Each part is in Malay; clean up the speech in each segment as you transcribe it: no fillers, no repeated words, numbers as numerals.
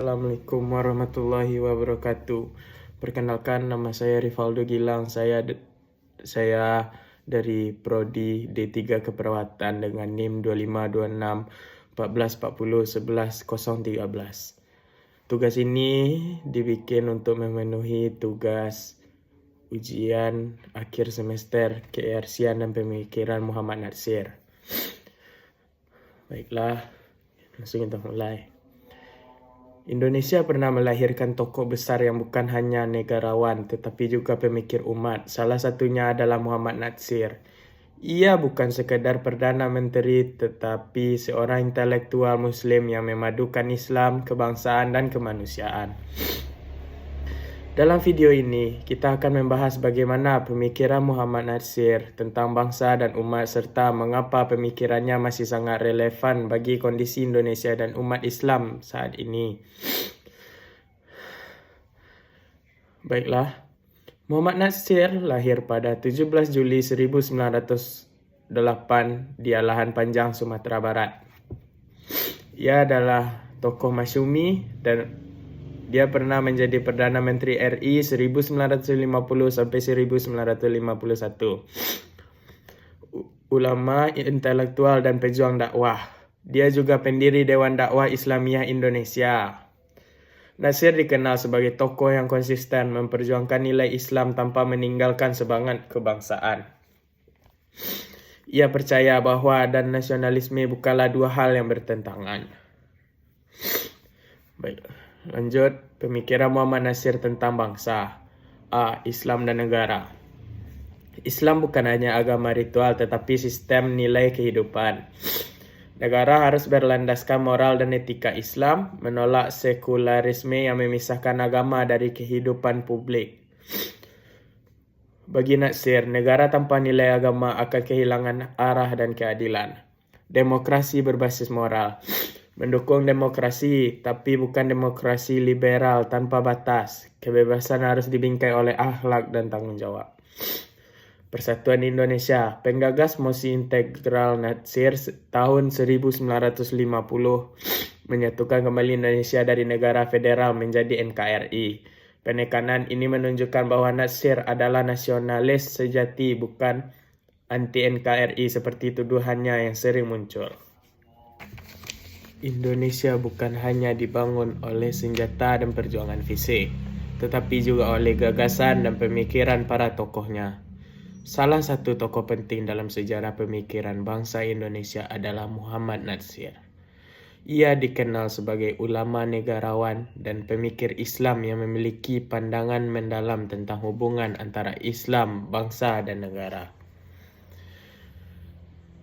Assalamualaikum warahmatullahi wabarakatuh. Perkenalkan, nama saya Rivaldo Gilang. Saya dari Prodi D3 Keperawatan dengan NIM 2526 1440 11 013. Tugas ini dibikin untuk memenuhi tugas ujian akhir semester keRC-an dan Pemikiran Muhammad Natsir. Baiklah, langsung kita mulai. Indonesia pernah melahirkan tokoh besar yang bukan hanya negarawan tetapi juga pemikir umat. Salah satunya adalah Muhammad Natsir. Ia bukan sekadar Perdana Menteri tetapi seorang intelektual Muslim yang memadukan Islam, kebangsaan dan kemanusiaan. Dalam video ini, kita akan membahas bagaimana pemikiran Muhammad Natsir tentang bangsa dan umat serta mengapa pemikirannya masih sangat relevan bagi kondisi Indonesia dan umat Islam saat ini. Baiklah, Muhammad Natsir lahir pada 17 Juli 1908 di Alahan Panjang, Sumatera Barat. Ia adalah tokoh masyumi dan dia pernah menjadi Perdana Menteri RI 1950 sampai 1951. Ulama, intelektual dan pejuang dakwah. Dia juga pendiri Dewan Dakwah Islamiyah Indonesia. Natsir dikenal sebagai tokoh yang konsisten memperjuangkan nilai Islam tanpa meninggalkan semangat kebangsaan. Ia percaya bahwa dan nasionalisme bukanlah dua hal yang bertentangan. Baik. Lanjut, pemikiran Muhammad Natsir tentang bangsa. A. Islam dan negara. Islam bukan hanya agama ritual tetapi sistem nilai kehidupan. Negara harus berlandaskan moral dan etika Islam, menolak sekularisme yang memisahkan agama dari kehidupan publik. Bagi Natsir, negara tanpa nilai agama akan kehilangan arah dan keadilan. Demokrasi berbasis moral. Mendukung demokrasi, tapi bukan demokrasi liberal tanpa batas. Kebebasan harus dibingkai oleh akhlak dan tanggung jawab. Persatuan Indonesia, penggagas mosi integral Natsir tahun 1950 menyatukan kembali Indonesia dari negara federal menjadi NKRI. Penekanan ini menunjukkan bahwa Natsir adalah nasionalis sejati, bukan anti NKRI seperti tuduhannya yang sering muncul. Indonesia bukan hanya dibangun oleh senjata dan perjuangan fisik, tetapi juga oleh gagasan dan pemikiran para tokohnya. Salah satu tokoh penting dalam sejarah pemikiran bangsa Indonesia adalah Muhammad Natsir. Ia dikenal sebagai ulama negarawan dan pemikir Islam yang memiliki pandangan mendalam tentang hubungan antara Islam, bangsa, dan negara.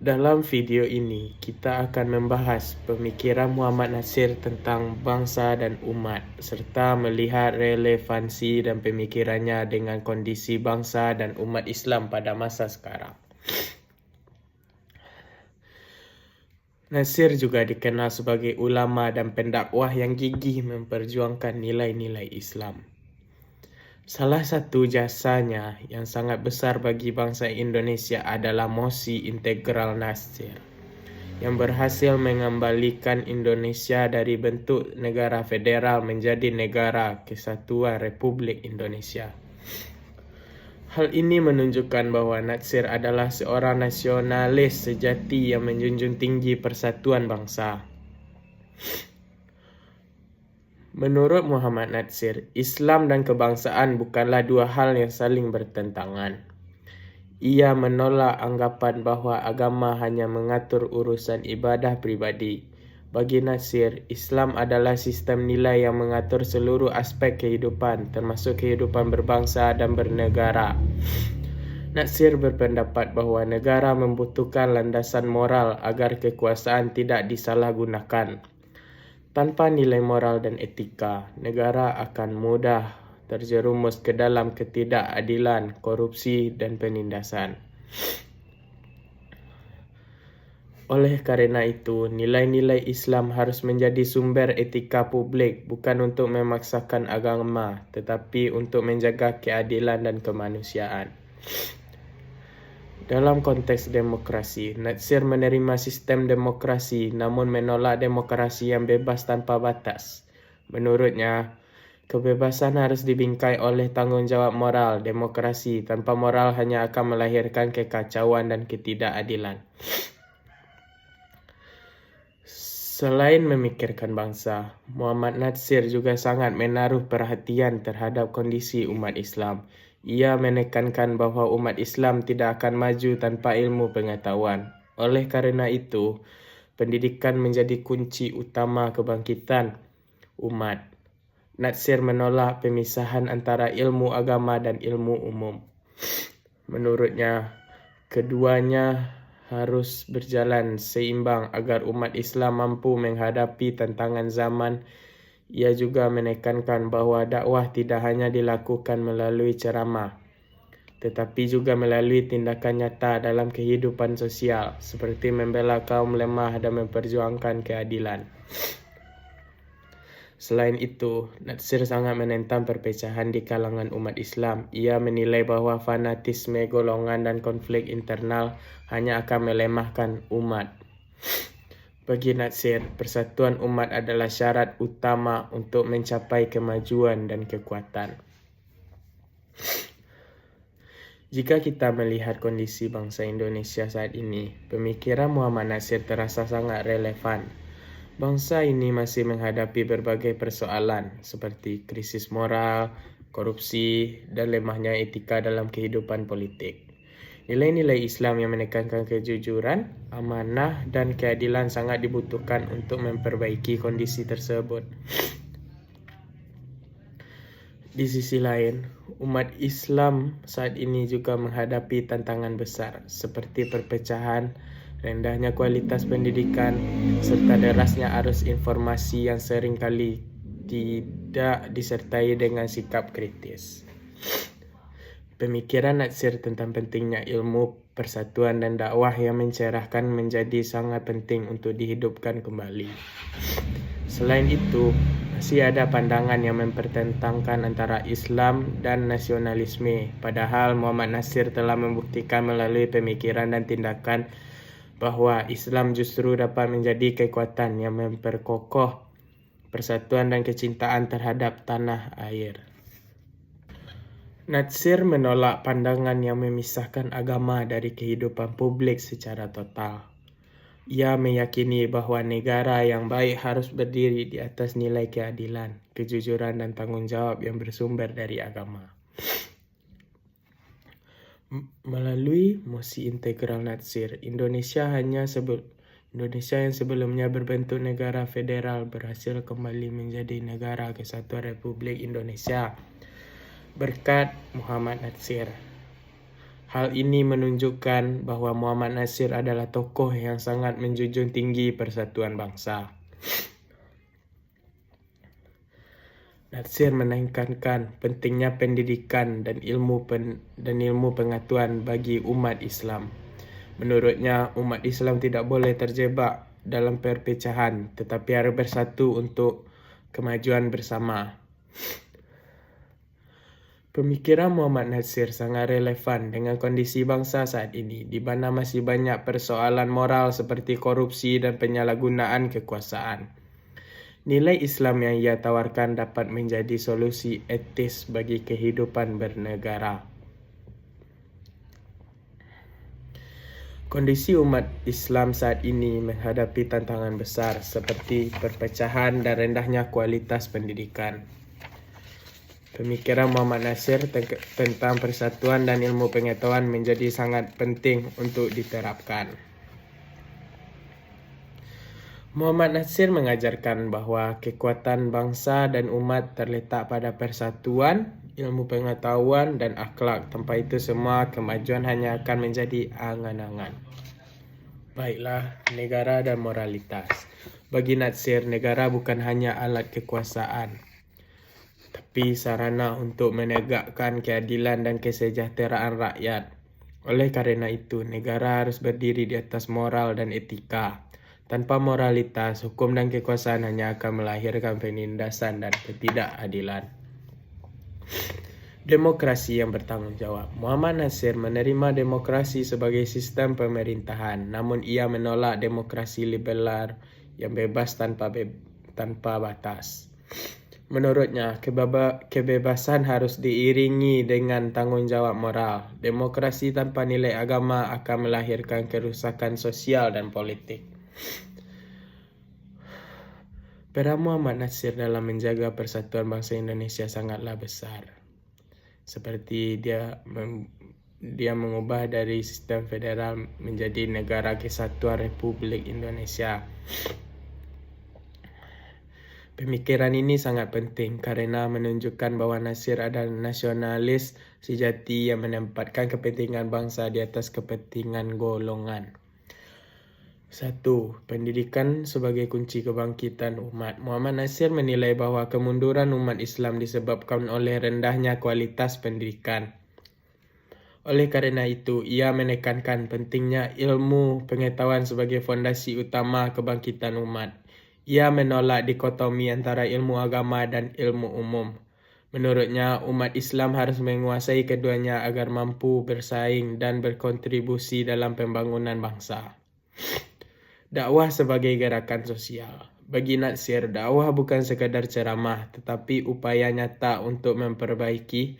Dalam video ini, kita akan membahas pemikiran Muhammad Natsir tentang bangsa dan umat, serta melihat relevansi dan pemikirannya dengan kondisi bangsa dan umat Islam pada masa sekarang. Natsir juga dikenal sebagai ulama dan pendakwah yang gigih memperjuangkan nilai-nilai Islam. Salah satu jasanya yang sangat besar bagi bangsa Indonesia adalah mosi integral Natsir, yang berhasil mengembalikan Indonesia dari bentuk negara federal menjadi negara kesatuan Republik Indonesia. Hal ini menunjukkan bahwa Natsir adalah seorang nasionalis sejati yang menjunjung tinggi persatuan bangsa. Menurut Muhammad Natsir, Islam dan kebangsaan bukanlah dua hal yang saling bertentangan. Ia menolak anggapan bahwa agama hanya mengatur urusan ibadah pribadi. Bagi Natsir, Islam adalah sistem nilai yang mengatur seluruh aspek kehidupan, termasuk kehidupan berbangsa dan bernegara. Natsir berpendapat bahwa negara membutuhkan landasan moral agar kekuasaan tidak disalahgunakan. Tanpa nilai moral dan etika, negara akan mudah terjerumus ke dalam ketidakadilan, korupsi, dan penindasan. Oleh karena itu, nilai-nilai Islam harus menjadi sumber etika publik, bukan untuk memaksakan agama, tetapi untuk menjaga keadilan dan kemanusiaan. Dalam konteks demokrasi, Natsir menerima sistem demokrasi namun menolak demokrasi yang bebas tanpa batas. Menurutnya, kebebasan harus dibingkai oleh tanggung jawab moral. Demokrasi tanpa moral hanya akan melahirkan kekacauan dan ketidakadilan. Selain memikirkan bangsa, Muhammad Natsir juga sangat menaruh perhatian terhadap kondisi umat Islam. Ia menekankan bahawa umat Islam tidak akan maju tanpa ilmu pengetahuan. Oleh karena itu, pendidikan menjadi kunci utama kebangkitan umat. Natsir menolak pemisahan antara ilmu agama dan ilmu umum. Menurutnya, keduanya harus berjalan seimbang agar umat Islam mampu menghadapi tantangan zaman. Ia juga menekankan bahawa dakwah tidak hanya dilakukan melalui ceramah, tetapi juga melalui tindakan nyata dalam kehidupan sosial, seperti membela kaum lemah dan memperjuangkan keadilan. Selain itu, Natsir sangat menentang perpecahan di kalangan umat Islam. Ia menilai bahawa fanatisme golongan dan konflik internal hanya akan melemahkan umat. Bagi Natsir, persatuan umat adalah syarat utama untuk mencapai kemajuan dan kekuatan. Jika kita melihat kondisi bangsa Indonesia saat ini, pemikiran Muhammad Natsir terasa sangat relevan. Bangsa ini masih menghadapi berbagai persoalan seperti krisis moral, korupsi, dan lemahnya etika dalam kehidupan politik. Nilai-nilai Islam yang menekankan kejujuran, amanah, dan keadilan sangat dibutuhkan untuk memperbaiki kondisi tersebut. Di sisi lain, umat Islam saat ini juga menghadapi tantangan besar seperti perpecahan, rendahnya kualitas pendidikan, serta derasnya arus informasi yang seringkali tidak disertai dengan sikap kritis. Pemikiran Natsir tentang pentingnya ilmu, persatuan, dan dakwah yang mencerahkan menjadi sangat penting untuk dihidupkan kembali. Selain itu, masih ada pandangan yang mempertentangkan antara Islam dan nasionalisme. Padahal Muhammad Natsir telah membuktikan melalui pemikiran dan tindakan bahawa Islam justru dapat menjadi kekuatan yang memperkokoh persatuan dan kecintaan terhadap tanah air. Natsir menolak pandangan yang memisahkan agama dari kehidupan publik secara total. Ia meyakini bahawa negara yang baik harus berdiri di atas nilai keadilan, kejujuran, dan tanggungjawab yang bersumber dari agama. Melalui mosi integral Natsir, Indonesia yang sebelumnya berbentuk negara federal berhasil kembali menjadi negara kesatuan Republik Indonesia berkat Muhammad Natsir. Hal ini menunjukkan bahawa Muhammad Natsir adalah tokoh yang sangat menjunjung tinggi persatuan bangsa. Natsir menekankan pentingnya pendidikan dan ilmu pengetahuan bagi umat Islam. Menurutnya, umat Islam tidak boleh terjebak dalam perpecahan, tetapi harus bersatu untuk kemajuan bersama. Pemikiran Muhammad Natsir sangat relevan dengan kondisi bangsa saat ini, di mana masih banyak persoalan moral seperti korupsi dan penyalahgunaan kekuasaan. Nilai Islam yang ia tawarkan dapat menjadi solusi etis bagi kehidupan bernegara. Kondisi umat Islam saat ini menghadapi tantangan besar seperti perpecahan dan rendahnya kualitas pendidikan. Pemikiran Muhammad Natsir tentang persatuan dan ilmu pengetahuan menjadi sangat penting untuk diterapkan. Muhammad Natsir mengajarkan bahawa kekuatan bangsa dan umat terletak pada persatuan, ilmu pengetahuan, dan akhlak. Tanpa itu semua kemajuan hanya akan menjadi angan-angan. Baiklah, negara dan moralitas. Bagi Natsir, negara bukan hanya alat kekuasaan, tapi sarana untuk menegakkan keadilan dan kesejahteraan rakyat. Oleh karena itu, negara harus berdiri di atas moral dan etika. Tanpa moralitas, hukum dan kekuasaan hanya akan melahirkan penindasan dan ketidakadilan. Demokrasi yang bertanggung jawab. Muhammad Natsir menerima demokrasi sebagai sistem pemerintahan, namun ia menolak demokrasi liberal yang bebas tanpa batas. Menurutnya, kebebasan harus diiringi dengan tanggung jawab moral. Demokrasi tanpa nilai agama akan melahirkan kerusakan sosial dan politik. Peran Muhammad Nasir dalam menjaga persatuan bangsa Indonesia sangatlah besar. Seperti dia mengubah dari sistem federal menjadi Negara Kesatuan Republik Indonesia. Pemikiran ini sangat penting karena menunjukkan bahwa Nasir adalah nasionalis sejati yang menempatkan kepentingan bangsa di atas kepentingan golongan. 1. Pendidikan sebagai kunci kebangkitan umat. Muhammad Nasir menilai bahwa kemunduran umat Islam disebabkan oleh rendahnya kualitas pendidikan. Oleh karena itu, ia menekankan pentingnya ilmu pengetahuan sebagai fondasi utama kebangkitan umat. Ia menolak dikotomi antara ilmu agama dan ilmu umum. Menurutnya, umat Islam harus menguasai keduanya agar mampu bersaing dan berkontribusi dalam pembangunan bangsa. Dakwah sebagai gerakan sosial. Bagi Nasir, dakwah bukan sekadar ceramah, tetapi upaya nyata untuk memperbaiki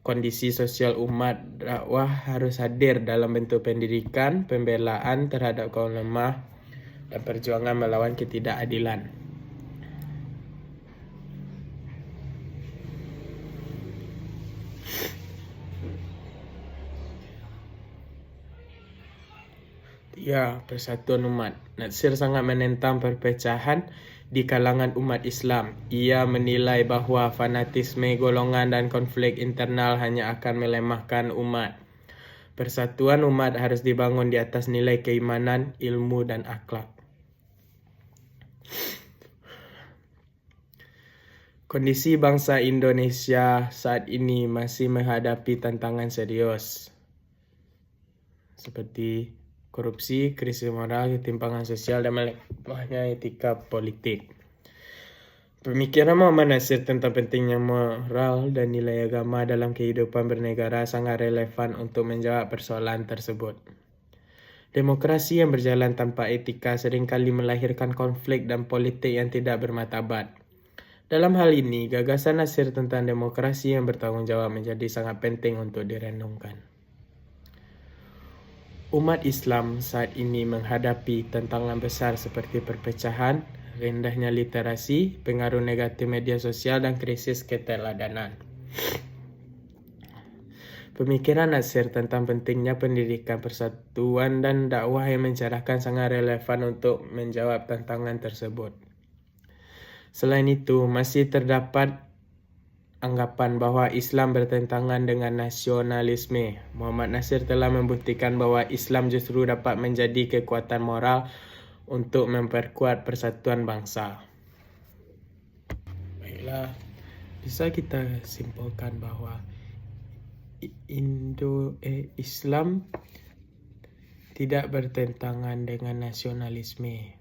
kondisi sosial umat. Dakwah harus hadir dalam bentuk pendidikan, pembelaan terhadap kaum lemah, dan perjuangan melawan ketidakadilan. Ya, persatuan umat. Nasir sangat menentang perpecahan di kalangan umat Islam. Ia menilai bahwa fanatisme golongan dan konflik internal hanya akan melemahkan umat. Persatuan umat harus dibangun di atas nilai keimanan, ilmu, dan akhlak. Kondisi bangsa Indonesia saat ini masih menghadapi tantangan serius, seperti korupsi, krisis moral, ketimpangan sosial, dan melemahnya etika politik. Pemikiran Muhammad Nasir tentang pentingnya moral dan nilai agama dalam kehidupan bernegara sangat relevan untuk menjawab persoalan tersebut. Demokrasi yang berjalan tanpa etika seringkali melahirkan konflik dan politik yang tidak bermartabat. Dalam hal ini, gagasan Nasir tentang demokrasi yang bertanggung jawab menjadi sangat penting untuk direnungkan. Umat Islam saat ini menghadapi tantangan besar seperti perpecahan, rendahnya literasi, pengaruh negatif media sosial, dan krisis keteladanan. Pemikiran Nasir tentang pentingnya pendidikan, persatuan, dan dakwah yang mencerahkan sangat relevan untuk menjawab tantangan tersebut. Selain itu, masih terdapat anggapan bahwa Islam bertentangan dengan nasionalisme. Muhammad Nasir telah membuktikan bahwa Islam justru dapat menjadi kekuatan moral untuk memperkuat persatuan bangsa. Baiklah, bisa kita simpulkan bahwa Islam tidak bertentangan dengan nasionalisme.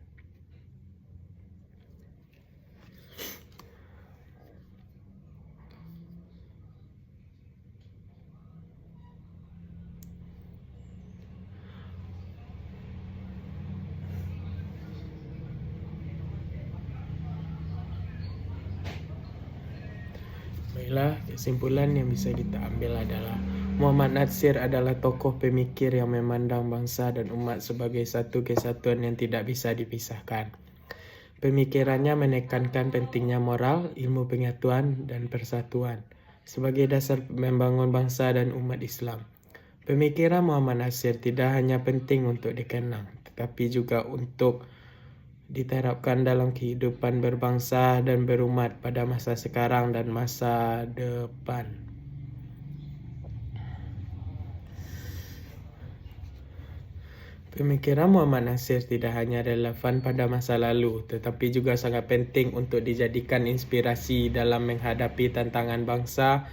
Baiklah, kesimpulan yang bisa kita ambil adalah Muhammad Nasir adalah tokoh pemikir yang memandang bangsa dan umat sebagai satu kesatuan yang tidak bisa dipisahkan. Pemikirannya menekankan pentingnya moral, ilmu pengetahuan, dan persatuan sebagai dasar membangun bangsa dan umat Islam. Pemikiran Muhammad Nasir tidak hanya penting untuk dikenang, tetapi juga untuk diterapkan dalam kehidupan berbangsa dan berumat pada masa sekarang dan masa depan. Pemikiran Muhammad Nasir tidak hanya relevan pada masa lalu, tetapi juga sangat penting untuk dijadikan inspirasi dalam menghadapi tantangan bangsa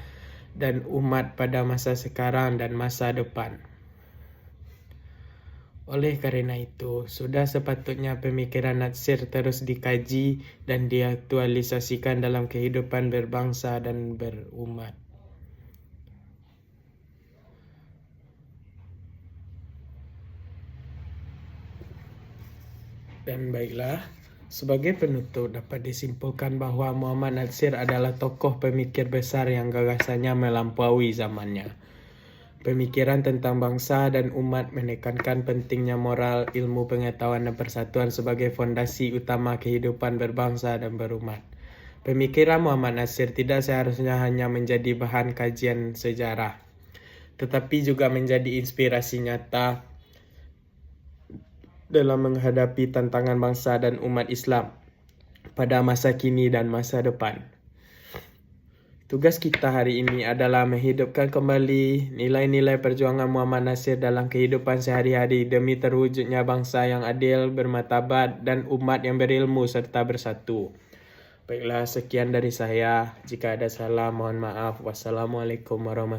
dan umat pada masa sekarang dan masa depan. Oleh karena itu, sudah sepatutnya pemikiran Nasir terus dikaji dan diaktualisasikan dalam kehidupan berbangsa dan berumat. Dan baiklah, Sebagai penutup, dapat disimpulkan bahwa Muhammad Natsir adalah tokoh pemikir besar yang gagasannya melampaui zamannya. Pemikiran tentang bangsa dan umat menekankan pentingnya moral, ilmu pengetahuan dan persatuan sebagai fondasi utama kehidupan berbangsa dan berumat. Pemikiran Muhammad Natsir tidak seharusnya hanya menjadi bahan kajian sejarah, tetapi juga menjadi inspirasi nyata dalam menghadapi tantangan bangsa dan umat Islam pada masa kini dan masa depan. Tugas kita hari ini adalah menghidupkan kembali nilai-nilai perjuangan Muhammad Natsir dalam kehidupan sehari-hari demi terwujudnya bangsa yang adil, bermartabat, dan umat yang berilmu serta bersatu. Baiklah, sekian dari saya. Jika ada salah, mohon maaf. Wassalamualaikum warahmatullahi wabarakatuh.